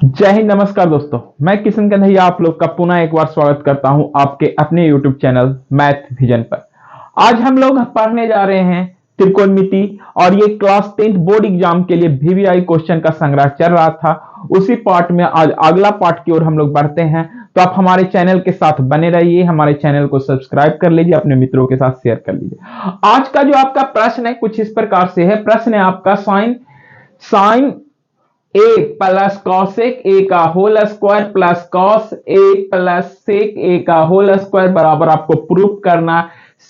जय हिंद, नमस्कार दोस्तों। मैं किशन कन्हैया आप लोग का पुनः एक बार स्वागत करता हूं आपके अपने यूट्यूब चैनल मैथ विजन पर। आज हम लोग पढ़ने जा रहे हैं त्रिकोणमिति, और ये क्लास 10th बोर्ड एग्जाम के लिए वीवीआई क्वेश्चन का संग्रह चल रहा था। उसी पार्ट में आज अगला पार्ट की ओर हम लोग बढ़ते हैं, तो आप हमारे चैनल के साथ बने रहिए। हमारे चैनल को सब्सक्राइब कर लीजिए, अपने मित्रों के साथ शेयर कर लीजिए। आज का जो आपका प्रश्न है कुछ इस प्रकार से है। प्रश्न है आपका sine A plus cosec a का whole square plus cos a plus sec a का होल स्क्वायर बराबर आपको प्रूफ करना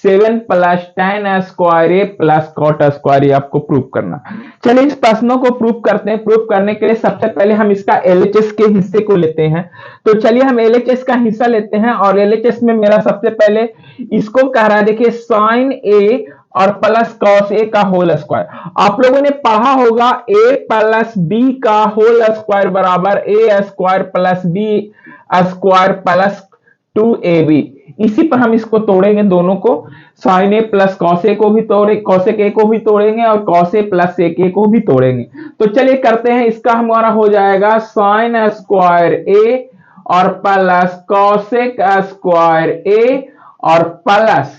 7 plus tan square a plus cot square a आपको प्रूफ करना। चलिए इस प्रश्नों को प्रूफ करते हैं। प्रूफ करने के लिए सबसे पहले हम इसका एलएचएस के हिस्से को लेते हैं। तो चलिए हम एलएचएस का हिस्सा लेते हैं, और एलएचएस में मेरा सबसे पहले इसको कह रहा है, देखिए साइन ए और प्लस कॉस ए का होल स्क्वायर। आप लोगों ने पढ़ा होगा ए प्लस बी का होल स्क्वायर बराबर A square plus B square plus 2ab। इसी पर हम इसको तोड़ेंगे दोनों को, sine A plus cos A को भी तोड़े, कॉसेक ए को भी तोड़ेंगे और कॉस ए प्लस सेक ए को भी तोड़ेंगे। तो चलिए करते हैं। इसका हमारा हो जाएगा साइन स्क्वायर ए और प्लस कॉसेक स्क्वायर ए और plus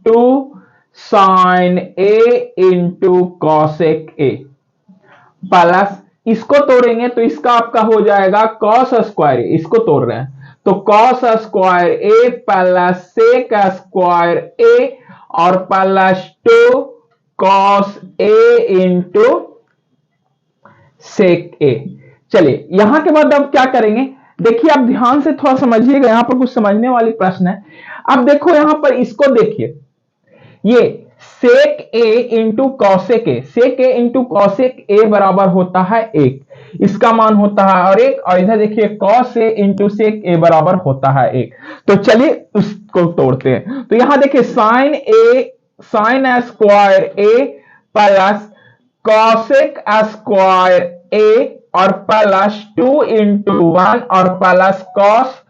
2 sine a into cosec a plus इसको तोड़ेंगे तो इसका आपका हो जाएगा कॉस स्क्वायर ए। इसको तोड़ रहे हैं तो cos square a plus sec square a और plus 2 cos A into sec ए। चलिए यहां के बाद अब क्या करेंगे, देखिए आप ध्यान से थोड़ा समझिएगा, यहां पर कुछ समझने वाली प्रश्न है। अब देखो यहां पर इसको देखिए, ये sec A into cosec A, sec A into cosec A बराबर होता है 1, इसका मान होता है और 1, और इधर देखिए कॉस ए इंटू सेक ए बराबर होता है 1। तो चलिए उसको तोड़ते हैं। तो यहां देखिए sine square a plus cosec square a और प्लस 2 इंटू 1 और plus cos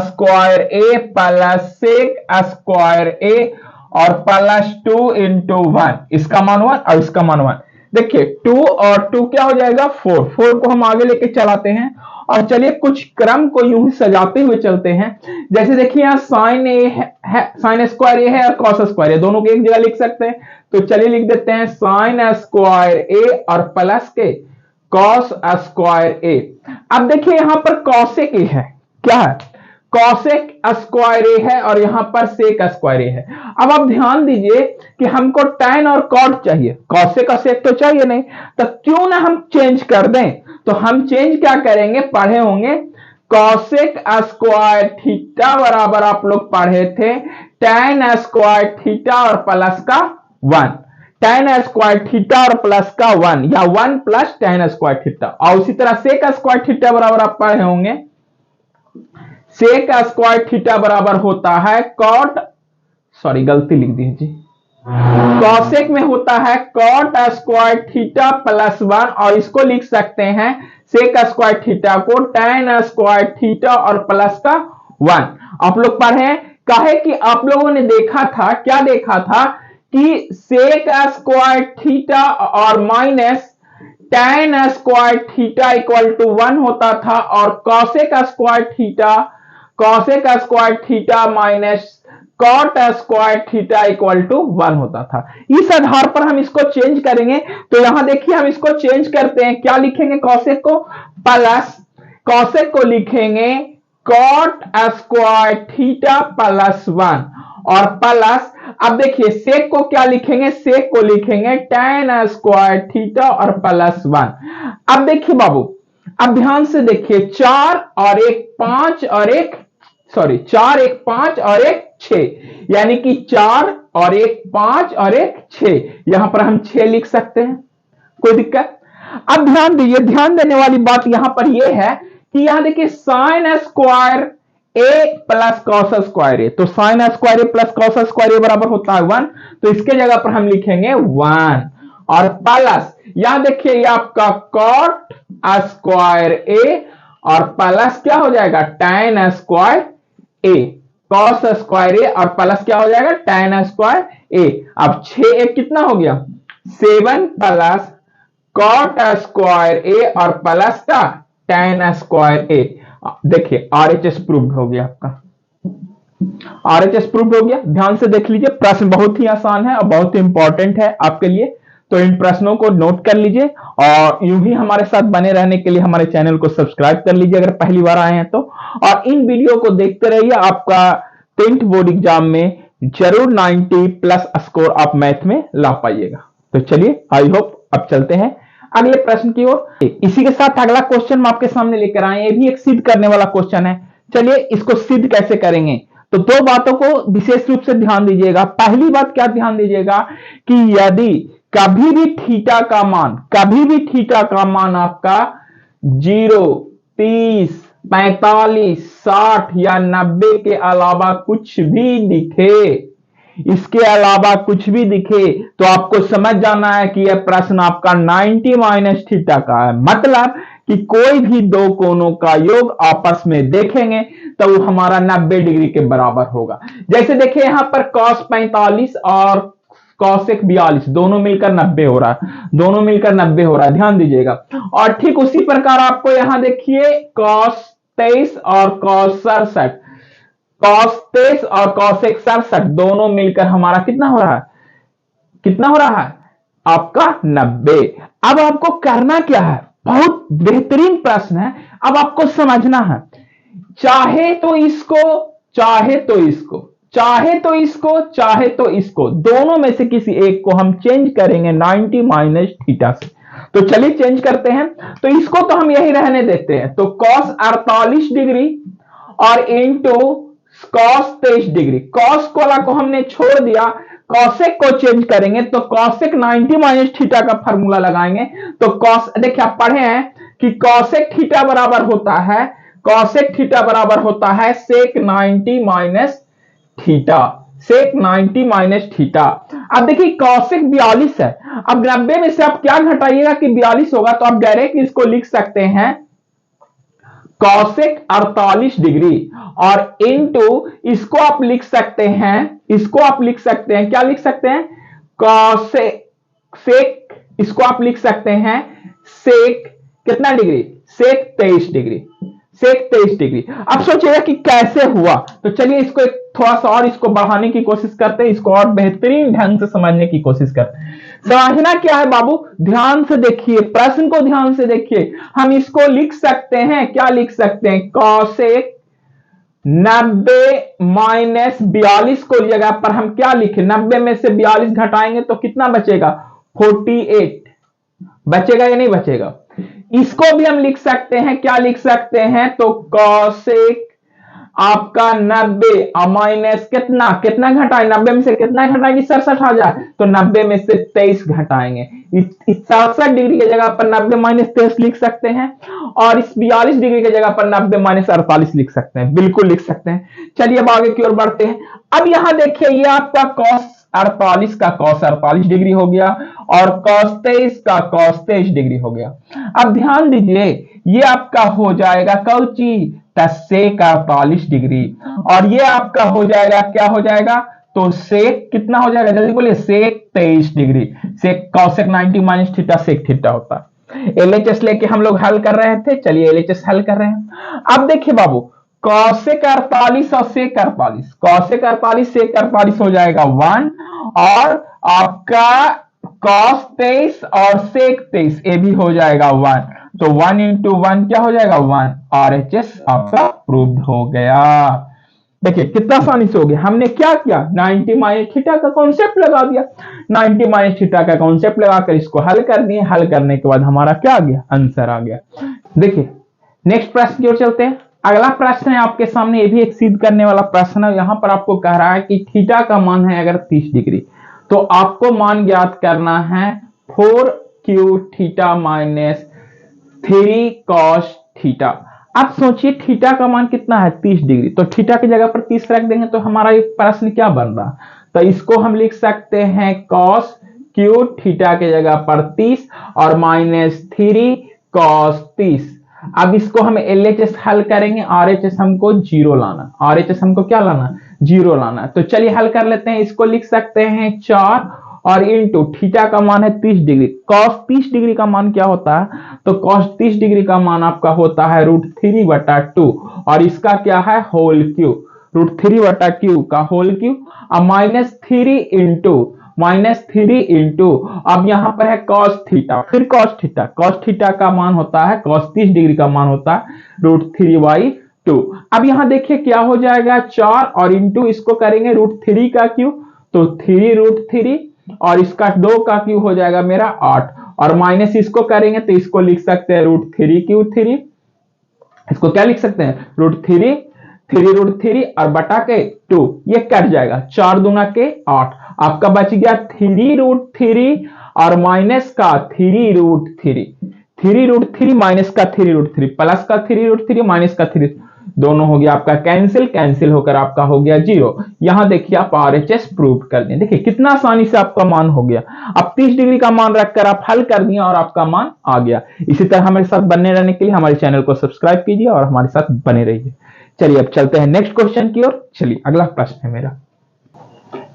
square a plus sec square a और प्लस 2 इंटू 1, इसका मान 1 और इसका मान 1। देखिए 2 और 2 क्या हो जाएगा 4 को हम आगे लेके चलाते हैं, और चलिए कुछ क्रम को यूं ही सजाते हुए चलते हैं। जैसे देखिए यहाँ साइन ए है, साइन स्क्वायर ए है और कॉस स्क्वायर ए, दोनों को एक जगह लिख सकते हैं। तो चलिए लिख देते हैं साइन स्क्वायर ए और प्लस के कॉस स्क्वायर ए। अब देखिए यहां पर कॉसेक ए है, क्या है, कॉसेक स्क्वायर ए है, और यहां पर सेक स्क्वायर ए है। अब आप ध्यान दीजिए कि हमको tan और कॉट चाहिए, कॉसेक और सेक तो चाहिए नहीं, तो क्यों ना हम चेंज कर दें। तो हम चेंज क्या करेंगे, पढ़े होंगे कॉसेक स्क्वायर थीटा बराबर आप लोग पढ़े थे tan स्क्वायर थीटा और प्लस का 1, tan स्क्वायर थीटा और प्लस का 1, या 1 प्लस tan स्क्वायर थीटा। और उसी तरह सेक स्क्वायर थीटा बराबर आप पढ़े होंगे सेक स्क्वायर थीटा बराबर होता है कॉट, सॉरी गलती लिख दीजिए, कॉसेक में होता है कॉट स्क्वायर थीटा प्लस 1, और इसको लिख सकते हैं सेक स्क्वायर थीटा को tan स्क्वायर थीटा और प्लस का 1। आप लोग पढ़े कहे कि आप लोगों ने देखा था, क्या देखा था कि सेक स्क्वायर थीटा और minus tan square theta equal to 1 होता था, और cosec square theta minus cot square theta equal to 1 होता था। इस आधार पर हम इसको चेंज करेंगे। तो यहां देखिए हम इसको चेंज करते हैं, क्या लिखेंगे, कॉसेक को प्लस, कॉसेक को लिखेंगे कॉट स्क्वायर थीटा प्लस 1 और प्लस, अब देखिए सेक को क्या लिखेंगे, सेक को लिखेंगे tan स्क्वायर थीटा और प्लस 1। अब देखिए बाबू, अब ध्यान से देखिए 4 और 1 5 और 1 4 1 5 और 1 6, यानी कि 4 और 1 5 और 1 6, यहां पर हम 6 लिख सकते हैं, कोई दिक्कत। अब ध्यान दीजिए, ध्यान देने वाली बात यहां पर यह है कि यहां देखिए sine square a plus cos square ए, तो sine square a plus cos square ए बराबर होता है 1, तो इसके जगह पर हम लिखेंगे 1 और प्लस, यहां देखिए ये आपका कॉट स्क्वायर ए और प्लस क्या हो जाएगा tan square A, cos square a और प्लस क्या हो जाएगा tan स्क्वायर ए। अब 6 1 कितना हो गया 7 प्लस कॉट स्क्वायर ए और प्लस का tan स्क्वायर ए। देखिए RHS प्रूव हो गया, आपका RHS प्रूव हो गया। ध्यान से देख लीजिए, प्रश्न बहुत ही आसान है और बहुत ही इंपॉर्टेंट है आपके लिए, तो इन प्रश्नों को नोट कर लीजिए और यूं ही हमारे साथ बने रहने के लिए हमारे चैनल को सब्सक्राइब कर लीजिए अगर पहली बार आए हैं तो, और इन वीडियो को देखते रहिए। आपका 10th बोर्ड एग्जाम में जरूर 90+ स्कोर आप मैथ में ला पाइएगा। तो चलिए, आई होप अब चलते हैं अगले प्रश्न की ओर। इसी के साथ अगला क्वेश्चन हम आपके सामने लेकर आए, ये भी एक सिद्ध करने वाला क्वेश्चन है। चलिए इसको सिद्ध कैसे करेंगे, तो दो बातों को विशेष रूप से ध्यान दीजिएगा। पहली बात क्या ध्यान दीजिएगा कि यदि कभी भी थीटा का मान आपका 0, 30, 45, 60 या 90 के अलावा कुछ भी दिखे, इसके अलावा कुछ भी दिखे, तो आपको समझ जाना है कि यह प्रश्न आपका 90 - थीटा का है। मतलब कि कोई भी दो कोणों का योग आपस में देखेंगे तो वो हमारा 90 डिग्री के बराबर होगा। जैसे देखिए यहां पर cos 45 और cosec 42 दोनों मिलकर 90 हो रहा है, ध्यान दीजिएगा। और ठीक उसी प्रकार आपको यहां देखिए cos 23 और cos 63 और cosec 67 दोनों मिलकर हमारा कितना हो रहा है आपका 90। अब आपको करना क्या है, बहुत बेहतरीन प्रश्न है, अब आपको समझना है। चाहे तो इसको दोनों में से किसी एक को हम चेंज करेंगे 90 - थीटा से। तो चलिए चेंज करते हैं। तो इसको तो हम यही रहने देते हैं, तो cos 48 डिग्री और इंटू cos 23 डिग्री। cos वाला को हमने छोड़ दिया, cosec को चेंज करेंगे तो cosec 90 - थीटा का फॉर्मूला लगाएंगे। तो cos, देखिए आप पढ़े हैं कि cosec थीटा बराबर होता है sec 90 - थीटा। अब देखिए cosec 42 है, अब 90 में से आप क्या घटाइएगा कि 42 होगा, तो आप डायरेक्ट इसको लिख सकते हैं cosec 48 डिग्री और इनटू इसको आप लिख सकते हैं, क्या लिख सकते हैं इसको आप लिख सकते हैं sec कितना डिग्री, sec 23 डिग्री। अब सोचिएगा कि कैसे हुआ, तो चलिए इसको थोड़ा सा और इसको बढ़ाने की कोशिश करते हैं, इसको और बेहतरीन ढंग से समझने की कोशिश करते हैं। समझना क्या है बाबू, ध्यान से देखिए, प्रश्न को ध्यान से देखिए। हम इसको लिख सकते हैं, क्या लिख सकते हैं, cosec 90 - 42 को जगह पर हम क्या लिखे, 90 में से 42 घटाएंगे तो कितना बचेगा, 48 बचेगा या नहीं बचेगा। इसको भी हम लिख सकते हैं, क्या लिख सकते हैं, तो cosec आपका 90 माइनस कितना घटाए, 90 में से कितना घटाएंगे, 67 आ जाए, तो 90 में से 23 घटाएंगे। इस 67 डिग्री की जगह पर 90 - 23 लिख सकते हैं और इस 42 डिग्री की जगह पर 90 - 48 लिख सकते हैं, बिल्कुल लिख सकते हैं। चलिए अब आगे की ओर बढ़ते हैं। अब यहां देखिए ये आपका cos 48 का cos 48 डिग्री हो गया और cos 23 का cos 23 डिग्री हो गया। अब ध्यान दीजिए ये आपका हो जाएगा कौची, sec 48 डिग्री और ये आपका हो जाएगा, क्या हो जाएगा, तो sec कितना हो जाएगा, जल्दी बोलिए, sec 23 degree. sec cosec 90 - theta sec theta होता है। LHS लेके हम लोग हल कर रहे थे, चलिए LHS हल कर रहे हैं। अब देखिए बाबू, cosec 48 और sec 48, cosec 48 sec 48 हो जाएगा 1 और आपका cos 23 और sec 23 ये भी हो जाएगा 1, तो 1 × 1 क्या हो जाएगा, 1। RHS आपका प्रूव्ड हो गया। देखिए कितना आसानी से हो गया। हमने क्या किया, 90 - थीटा का कॉन्सेप्ट लगा दिया, 90 - थीटा का कॉन्सेप्ट लगाकर इसको हल कर दिए। हल करने के बाद हमारा क्या आ गया, आंसर आ गया। देखिए नेक्स्ट प्रश्न की ओर चलते हैं। अगला प्रश्न है आपके सामने, ये भी एक सिद्ध करने वाला प्रश्न है। यहां पर आपको कह रहा है कि थीटा का मान है अगर 30 डिग्री, तो आपको मान ज्ञात करना है 4q थीटा - 3 cos थीटा। अब सोचिए थीटा का मान कितना है, 30 डिग्री, तो थीटा की जगह पर 30 रख देंगे तो हमारा ये प्रश्न क्या बन रहा, तो इसको हम लिख सकते हैं cos q थीटा की जगह पर 30 और -3 cos 30। अब इसको हम LHS हल करेंगे, RHS हमको 0 लाना, RHS हमको क्या लाना, 0 लाना। तो चलिए हल कर लेते हैं। इसको लिख सकते हैं 4 और इंटू थीटा का मान है 30 डिग्री, cos 30 डिग्री का मान क्या होता है, तो cos 30 डिग्री का मान आपका होता है √3/2 और इसका क्या है होल क्यूब, √3/2 का होल क्यूब। अब -3 इंटू अब यहां पर है cos थीटा, फिर cos थीटा का मान होता है cos 30 डिग्री का मान होता है √3/2। अब यहां देखिए क्या हो जाएगा 4 और इंटू इसको करेंगे √3 का क्यूब तो 3√3 और इसका 2 का क्यूब हो जाएगा मेरा 8 और माइनस इसको करेंगे तो इसको लिख सकते हैं √3 इसको क्या लिख सकते हैं √3 और बटा के 2 ये कट जाएगा 4 दूना के 8 आपका बच गया 3√3 और माइनस का 3√3 माइनस का 3√3 प्लस का 3√3 माइनस का 3 दोनों हो गया आपका कैंसिल होकर आपका हो गया 0। यहां देखिए आप RHS प्रूव कर दें, देखिए कितना आसानी से आपका मान हो गया। अब 30 डिग्री का मान रखकर आप हल कर दिए और आपका मान आ गया। इसी तरह हमारे साथ बने रहने के लिए हमारे चैनल को सब्सक्राइब कीजिए और हमारे साथ बने रहिए। चलिए अब चलते हैं नेक्स्ट क्वेश्चन की ओर। चलिए अगला प्रश्न है मेरा,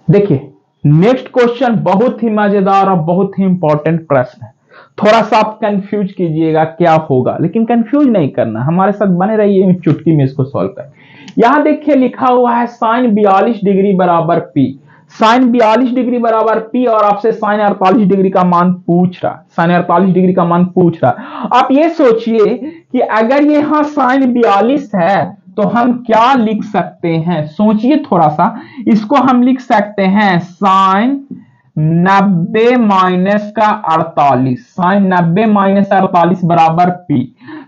देखिए नेक्स्ट क्वेश्चन बहुत ही मजेदार और बहुत ही इंपॉर्टेंट प्रश्न है। थोड़ा सा आप कंफ्यूज कीजिएगा क्या होगा, लेकिन कंफ्यूज नहीं करना, हमारे साथ बने रहिए, चुटकी में इसको सॉल्व कर। यहां देखिए लिखा हुआ है sin 42 डिग्री बराबर P, sin 42 डिग्री बराबर P और आपसे sin 48 डिग्री का मान पूछ रहा, sin 48 डिग्री का मान पूछ रहा। आप ये सोचिए कि अगर यहां sin 42 है तो हम क्या लिख सकते हैं, सोचिए थोड़ा सा। इसको हम लिख सकते हैं sin 90 माइनस का 48, sin 90 माइनस 48 बराबर P।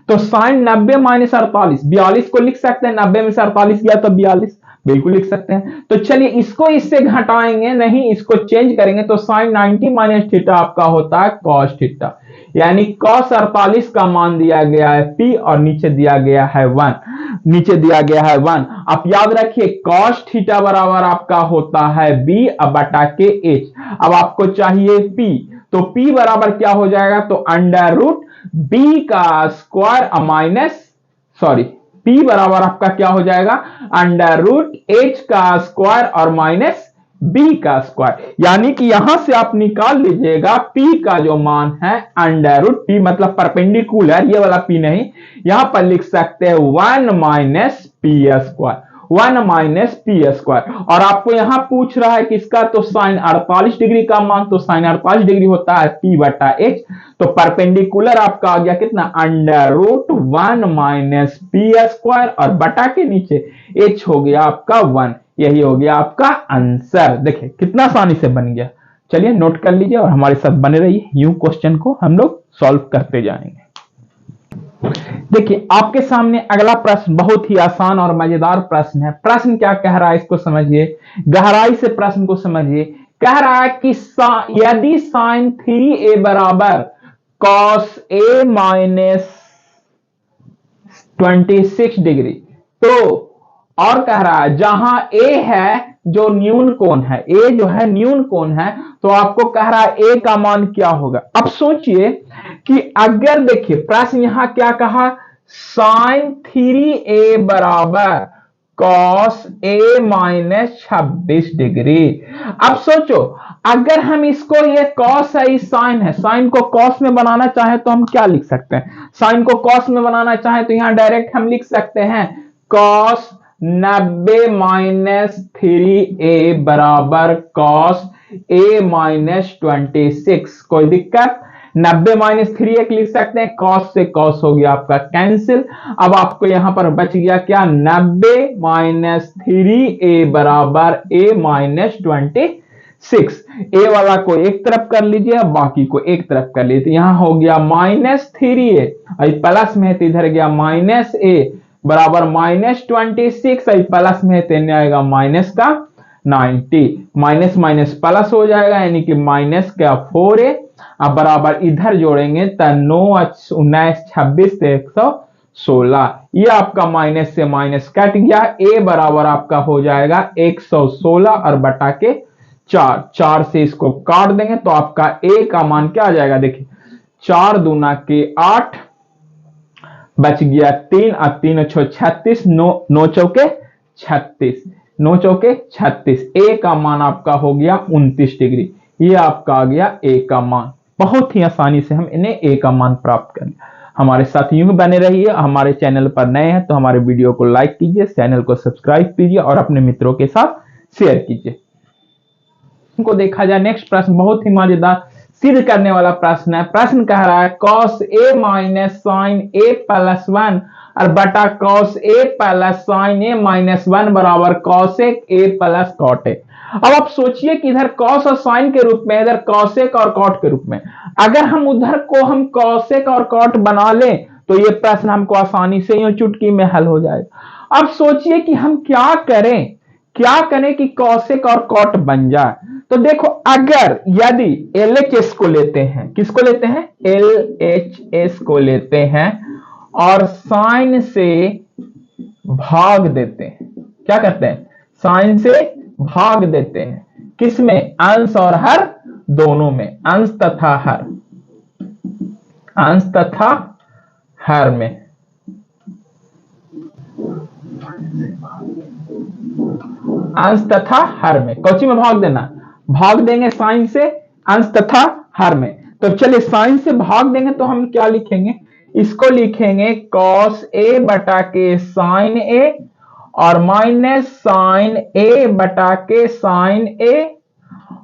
तो sin 90 माइनस 48 42 को लिख सकते हैं, 90 में से 48 गया तो 42 बिल्कुल लिख सकते हैं। तो चलिए इसको इससे घटाएंगे नहीं, इसको चेंज करेंगे तो sin 90 माइनस थीटा आपका होता है cos थीटा, यानी cos 48 का मान दिया गया है P और नीचे दिया गया है 1। आप याद रखिए cos थीटा बराबर आपका होता है B बटा के H। अब आपको चाहिए P, तो P बराबर क्या हो जाएगा, तो √B का स्क्वायर माइनस P बराबर आपका क्या हो जाएगा √H का स्क्वायर और माइनस B का स्क्वायर, यानी कि यहां से आप निकाल लीजिएगा P का जो मान है √P मतलब परपेंडिकुलर, ये वाला P नहीं, यहां पर लिख सकते हैं 1 माइनस P स्क्वायर। और आपको यहां पूछ रहा है किसका, तो sin 48 डिग्री का मान, तो sin 48 डिग्री होता है P बटा H, तो परपेंडिकुलर आपका आ गया कितना √1 माइनस P स्क्वायर और बटा के नीचे H हो गया आपका 1। यही हो गया आपका आंसर। देखिए कितना आसानी से बन गया। चलिए नोट कर लीजिए और हमारे साथ बने रहिए, यूं क्वेश्चन को हम लोग सॉल्व करते जाएंगे। देखिए आपके सामने अगला प्रश्न बहुत ही आसान और मजेदार प्रश्न है। प्रश्न क्या कह रहा है इसको समझिए, गहराई से प्रश्न को समझिए। कह रहा है कि यदि sin 3a बराबर cos a माइनस 26 डिग्री, तो और कह रहा है जहां a है जो न्यून कोण है, a जो है न्यून कोण है, तो आपको कह रहा है a का मान क्या होगा। अब सोचिए कि अगर देखिए प्रश्न यहां क्या कहा, sin 3a बराबर cos a माइनस 26 डिग्री। अब सोचो अगर हम इसको, ये cos है, sin है, sin को cos में बनाना चाहे तो हम क्या लिख सकते हैं, sin को cos में बनाना चाहे तो यहां डायरेक्ट हम लिख सकते हैं cos 90 माइनस 3a बराबर cos a माइनस 26। कोई दिक्कत, 90 माइनस 3a लिख सकते हैं, cos से cos हो गया आपका कैंसिल। अब आपको यहां पर बच गया क्या, 90 माइनस 3a बराबर a माइनस 26। a वाला को एक तरफ कर लीजिए, बाकी को एक तरफ कर लीजिए। यहां हो गया माइनस 3a, प्लस में है तो इधर गया माइनस a बराबर माइनस 26, प्लस में है आएगा माइनस का 90, माइनस माइनस प्लस हो जाएगा, यानी कि माइनस का 4a। अब बराबर इधर जोड़ेंगे तो 9 19 26 से 116, ये आपका माइनस से माइनस कट गया। a बराबर आपका हो जाएगा 116 और बटा के 4 से इसको काट देंगे तो आपका a का मान क्या आ जाएगा, देखिए 4 दूना के 8 बच गया 3 और 3 36, 9 चौके 36, 9 चौके 36। a का मान आपका हो गया 29 डिग्री, ये आपका आ गया a का मान। बहुत ही आसानी से हम इन्हें a का मान प्राप्त कर लिया। हमारे साथ यूं ही बने रहिए। हमारे चैनल पर नए हैं तो हमारे वीडियो को लाइक कीजिए, चैनल को सब्सक्राइब कीजिए और अपने मित्रों के साथ शेयर कीजिए। को देखा जाए नेक्स्ट प्रश्न बहुत ही मजेदार सिद्ध करने वाला प्रश्न है। प्रश्न कह रहा है cos a minus sine a plus 1 और बटा cos a plus sine a minus 1 बराबर cosec a प्लस cot a। अब आप सोचिए कि इधर cos और sin के रूप में, इधर cosec और cot के रूप में, अगर हम उधर को हम cosec और cot बना लें तो ये प्रश्न हमको आसानी से यूं चुटकी में हल हो जाएगा। अब सोचिए कि हम क्या करें कि cosec और cot बन जाए। तो देखो, अगर यदि LHS को लेते हैं, किसको लेते हैं, LHS को लेते हैं और साइन से भाग देते हैं, क्या करते हैं, साइन से भाग देते हैं, किसमें, अंश और हर दोनों में, अंश तथा हर में, अंश तथा हर में, कौची में भाग देना, भाग देंगे साइन से अंश तथा हर में। तो चलिए साइन से भाग देंगे तो हम क्या लिखेंगे, इसको लिखेंगे cos a बटा के साइन a और माइनस साइन a बटा के साइन a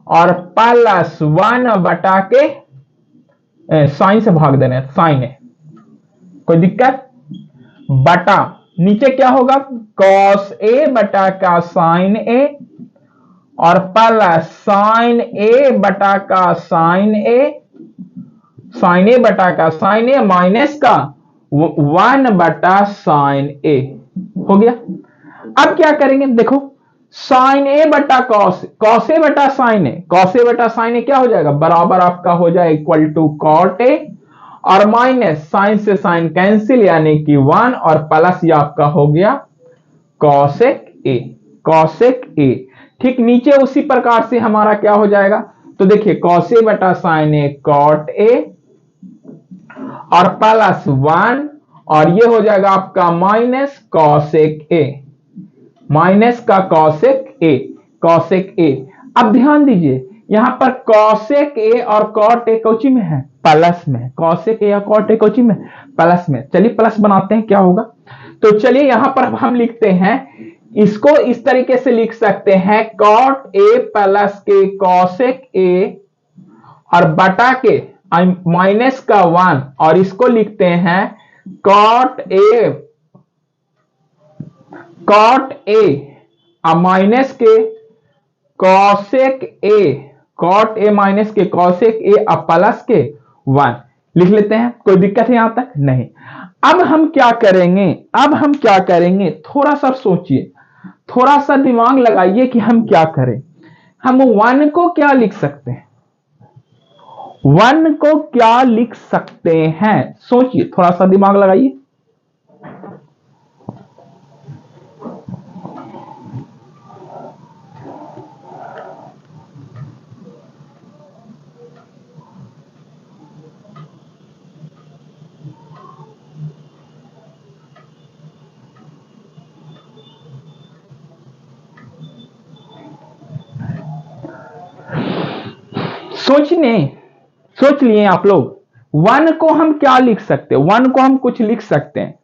और प्लस 1 बटा के साइन से भाग देना है साइन a, कोई दिक्कत, बटा नीचे क्या होगा cos a बटा का साइन a और प्लस साइन a बटा का साइन a, साइन a बटा का साइन a माइनस का 1 बटा साइन a हो गया। अब क्या करेंगे, देखो साइन a बटा cos a बटा साइन a, cos a बटा साइन a क्या हो जाएगा, बराबर आपका हो जाए इक्वल टू cot a और माइनस साइन से साइन कैंसिल यानी कि 1 और प्लस ये आपका हो गया cosec a। ठीक नीचे उसी प्रकार से हमारा क्या हो जाएगा, तो देखिए cos a बटा साइन a cot a और प्लस 1 और ये हो जाएगा आपका माइनस cosec a, माइनस का cosec a। अब ध्यान दीजिए यहां पर cosec a और cot a कौची में है, प्लस में, cosec a और cot a कौची में, प्लस में। चलिए प्लस बनाते हैं क्या होगा, तो चलिए यहां पर हम लिखते हैं, इसको इस तरीके से लिख सकते हैं cot a प्लस के cosec a और बटा के माइनस का 1 और इसको लिखते हैं cot a और माइनस के cosec a, cot a minus के cosec a और प्लस के 1 लिख लेते हैं, कोई दिक्कत है यहां तक, नहीं। अब हम क्या करेंगे, थोड़ा सा सोचिए, थोड़ा सा दिमाग लगाइए कि हम क्या करें। हम 1 को क्या लिख सकते हैं, 1 को क्या लिख सकते हैं, सोचिए, थोड़ा सा दिमाग लगाइए। सोच लिए आप लोग, 1 को हम क्या लिख सकते हैं, 1 को हम कुछ लिख सकते हैं,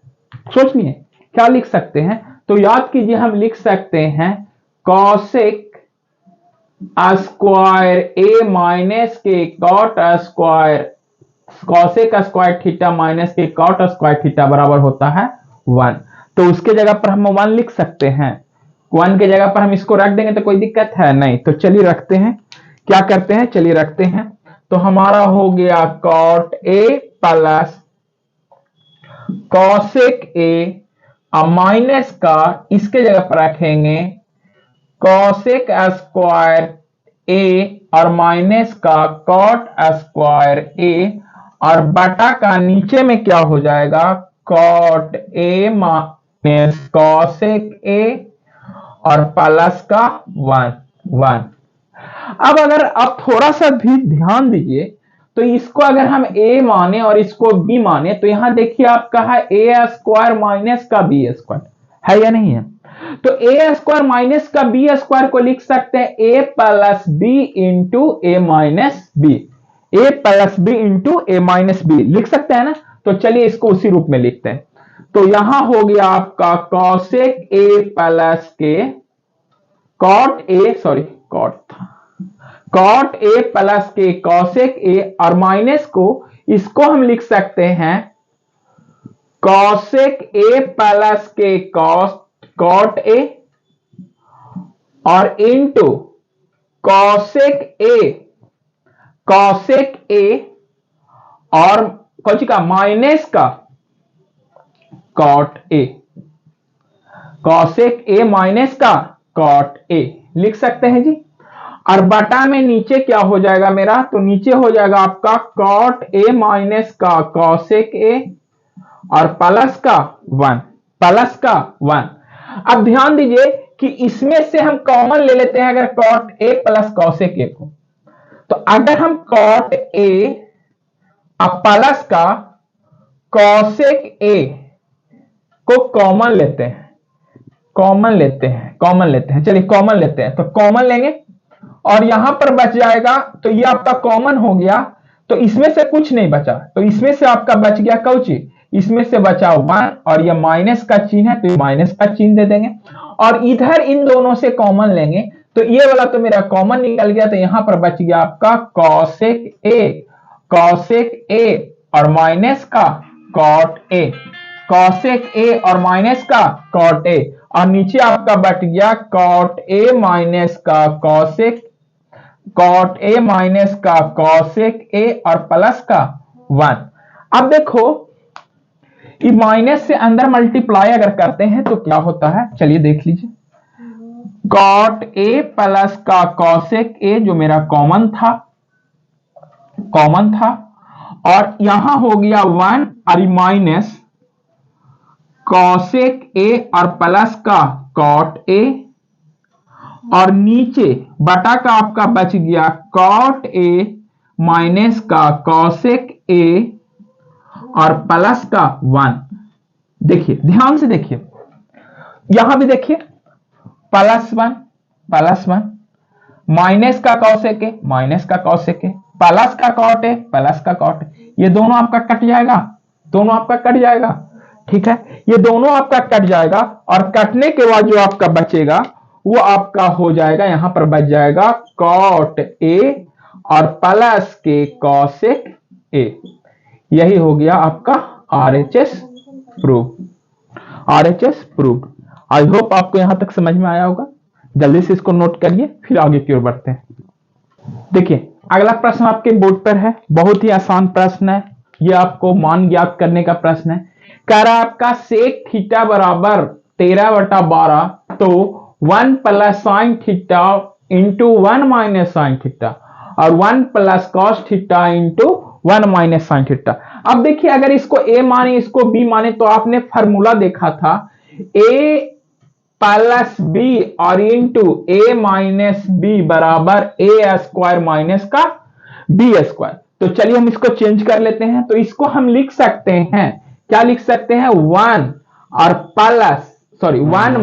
सोच लिए क्या लिख सकते हैं। तो याद कीजिए हम लिख सकते हैं cosec स्क्वायर a माइनस के cot square, cosec square theta minus के cot स्क्वायर थीटा बराबर होता है 1। तो उसके जगह पर हम 1 लिख सकते हैं, 1 के जगह पर हम इसको रख देंगे तो कोई दिक्कत है नहीं। तो चलिए रखते हैं, क्या करते हैं, चलिए रखते हैं। तो हमारा हो गया cot a plus cosec a और माइनस का इसके जगह पर रखेंगे cosec स्क्वायर a और माइनस का cot स्क्वायर a और बटा का नीचे में क्या हो जाएगा cot a minus cosec a और प्लस का 1। अब अगर आप थोड़ा सा भी ध्यान दीजिए तो इसको अगर हम a माने और इसको b माने तो यहां देखिए आपका है a स्क्वायर माइनस का b स्क्वायर, है या नहीं है। तो a स्क्वायर माइनस का b स्क्वायर को लिख सकते हैं a plus b into a minus b, a plus b into a minus b लिख सकते हैं ना। तो चलिए इसको उसी रूप में लिखते हैं। तो यहां हो गया आपका कॉसेक ए प्लस के cot a, sorry cot a plus के कॉसेक ए, और माइनस को इसको हम लिख सकते हैं कॉसेक ए प्लस के कॉट ए और इनटू कॉसेक ए और कौन का माइनस का cot a, cosec a minus का कॉट ए लिख सकते हैं जी। और बटा में नीचे क्या हो जाएगा मेरा, तो नीचे हो जाएगा आपका कॉट ए माइनस का कॉसेक ए और प्लस का 1। अब ध्यान दीजिए कि इसमें से हम कॉमन ले लेते हैं अगर cot a plus cosec a को। तो अगर हम कॉट ए प्लस का कॉसेक ए को कॉमन लेते हैं, चलिए कॉमन लेते हैं, तो कॉमन लेंगे और यहां पर बच जाएगा, तो ये आपका कॉमन हो गया, तो इसमें से कुछ नहीं बचा, तो इसमें से आपका बच गया कौची, इसमें से बचा 1 और ये माइनस का चिन्ह है तो माइनस का चिन्ह दे देंगे, और इधर इन दोनों से कॉमन लेंगे तो ये वाला तो मेरा कॉमन निकल गया, तो यहां पर बच गया आपका कॉसेक ए और माइनस का कॉट ए, कॉसेक ए और माइनस का कॉट ए, और नीचे आपका बच गया कॉट ए माइनस का कॉसेक ए और प्लस का 1। अब देखो ये माइनस से अंदर मल्टीप्लाई अगर करते हैं तो क्या होता है, चलिए देख लीजिए। कॉट ए प्लस का कॉसेक ए जो मेरा कॉमन था और यहां हो गया 1 और माइनस कॉसेक ए और प्लस का कॉट ए, और नीचे बटा का आपका बच गया कॉट ए माइनस का कॉसेक ए और प्लस का 1। देखिए ध्यान से देखिए, यहां भी देखिए प्लस 1 माइनस का कॉसेक ए प्लस का कॉट ए, ये दोनों आपका कट जाएगा, ठीक है, ये दोनों आपका कट जाएगा, और कटने के बाद जो आपका बचेगा वो आपका हो जाएगा, यहां पर बच जाएगा कॉट ए और प्लस के कॉसेक ए। यही हो गया आपका RHS प्रूफ। आई होप आपको यहां तक समझ में आया होगा। जल्दी से इसको नोट करिए, फिर आगे की ओर बढ़ते हैं। देखिए अगला प्रश्न आपके बोर्ड पर है, बहुत ही आसान प्रश्न है, ये आपको मान ज्ञात करने का प्रश्न है। कह रहा आपका सेक थीटा बराबर 13/12, तो 1 plus sine theta into 1 minus sine theta और 1 plus cos theta into 1 minus sine theta. अब देखिए अगर इसको a माने इसको b माने, तो आपने फॉर्मूला देखा था a प्लस b और इंटू a माइनस b बराबर a स्क्वायर माइनस का b स्क्वायर। तो चलिए हम इसको चेंज कर लेते हैं, तो इसको हम लिख सकते हैं, क्या लिख सकते हैं, 1 और plus 1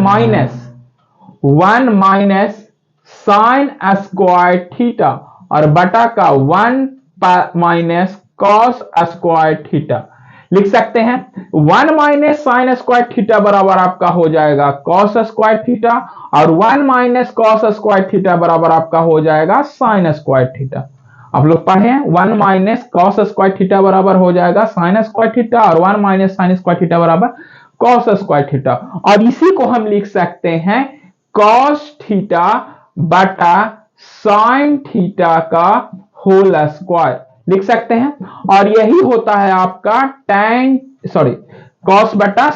minus sine square theta और बटा का 1 माइनस कॉस स्क्वायर थीटा लिख सकते हैं। 1 माइनस साइन स्क्वायर थीटा बराबर आपका हो जाएगा कॉस स्क्वायर थीटा, और 1 माइनस कॉस स्क्वायर थीटा बराबर आपका हो जाएगा साइन स्क्वायर थीटा। आप लोग पढ़े हैं 1 माइनस कॉस स्क्वायर थीटा बराबर हो जाएगा साइन स्क्वायर थीटा, और 1 माइनस साइन स्क्वायर थीटा बराबर कॉस स्क्वायर थीटा, और इसी को हम लिख सकते हैं कॉस थीटा बटा साइन थीटा का होल स्क्वायर लिख सकते हैं, और यही होता है आपका कॉस बटा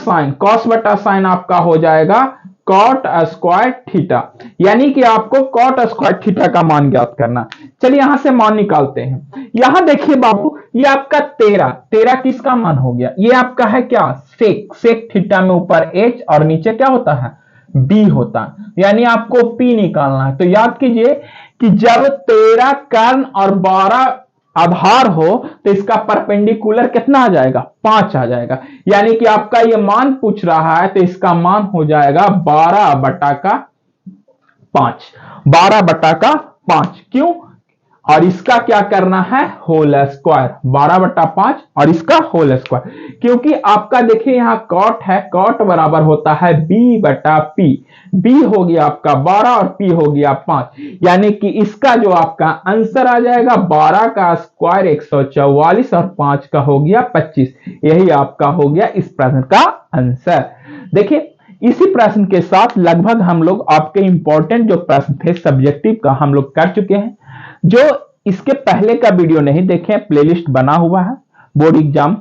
साइन आपका हो जाएगा कॉट स्क्वायर थीटा, यानी कि आपको कॉट स्क्वायर थीटा का मान ज्ञात करना। चलिए यहां से मान निकालते हैं। यहां देखिए बाबू, ये आपका 13 किसका मान हो गया, ये आपका है क्या, सेक थीटा में ऊपर h और नीचे क्या होता है, b होता है, यानी आपको p निकालना है। तो याद कीजिए कि जब 13 कर्ण और 12 आधार हो तो इसका परपेंडिकुलर कितना आ जाएगा, 5 आ जाएगा, यानी कि आपका ये मान पूछ रहा है तो इसका मान हो जाएगा 12/5। क्यों, और इसका क्या करना है, होल स्क्वायर, 12/5 और इसका होल स्क्वायर। क्योंकि आपका देखिए यहां कॉट है, कॉट बराबर होता है b/p, b हो गया आपका 12 और p हो गया 5, यानी कि इसका जो आपका आंसर आ जाएगा 12 का स्क्वायर 144 और 5 का हो गया 25। यही आपका हो गया इस प्रश्न का आंसर। देखिए इसी प्रश्न के साथ लगभग हम लोग आपके इंपॉर्टेंट जो प्रश्न थे सब्जेक्टिव का हम लोग कर चुके हैं। जो इसके पहले का वीडियो नहीं देखे, प्लेलिस्ट बना हुआ है बोर्ड एग्जाम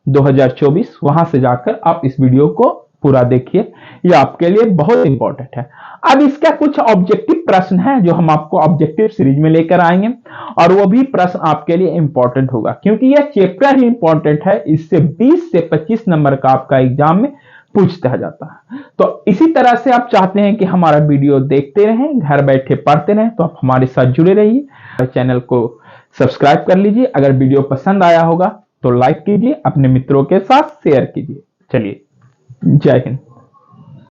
2024, वहां से जाकर आप इस वीडियो को पूरा देखिए, ये आपके लिए बहुत इंपॉर्टेंट है। अब इसका कुछ ऑब्जेक्टिव प्रश्न है जो हम आपको ऑब्जेक्टिव सीरीज में लेकर आएंगे, और वो भी प्रश्न आपके लिए इंपॉर्टेंट होगा क्योंकि यह चैप्टर ही इंपॉर्टेंट है। इससे 20 से 25 नंबर का आपका एग्जाम में पूछता जाता है। तो इसी तरह से आप चाहते हैं कि हमारा वीडियो देखते रहें, घर बैठे पढ़ते रहें, तो आप हमारे साथ जुड़े रहिए। चैनल को सब्सक्राइब कर लीजिए। अगर वीडियो पसंद आया होगा तो लाइक कीजिए, अपने मित्रों के साथ शेयर कीजिए। चलिए, जय हिंद।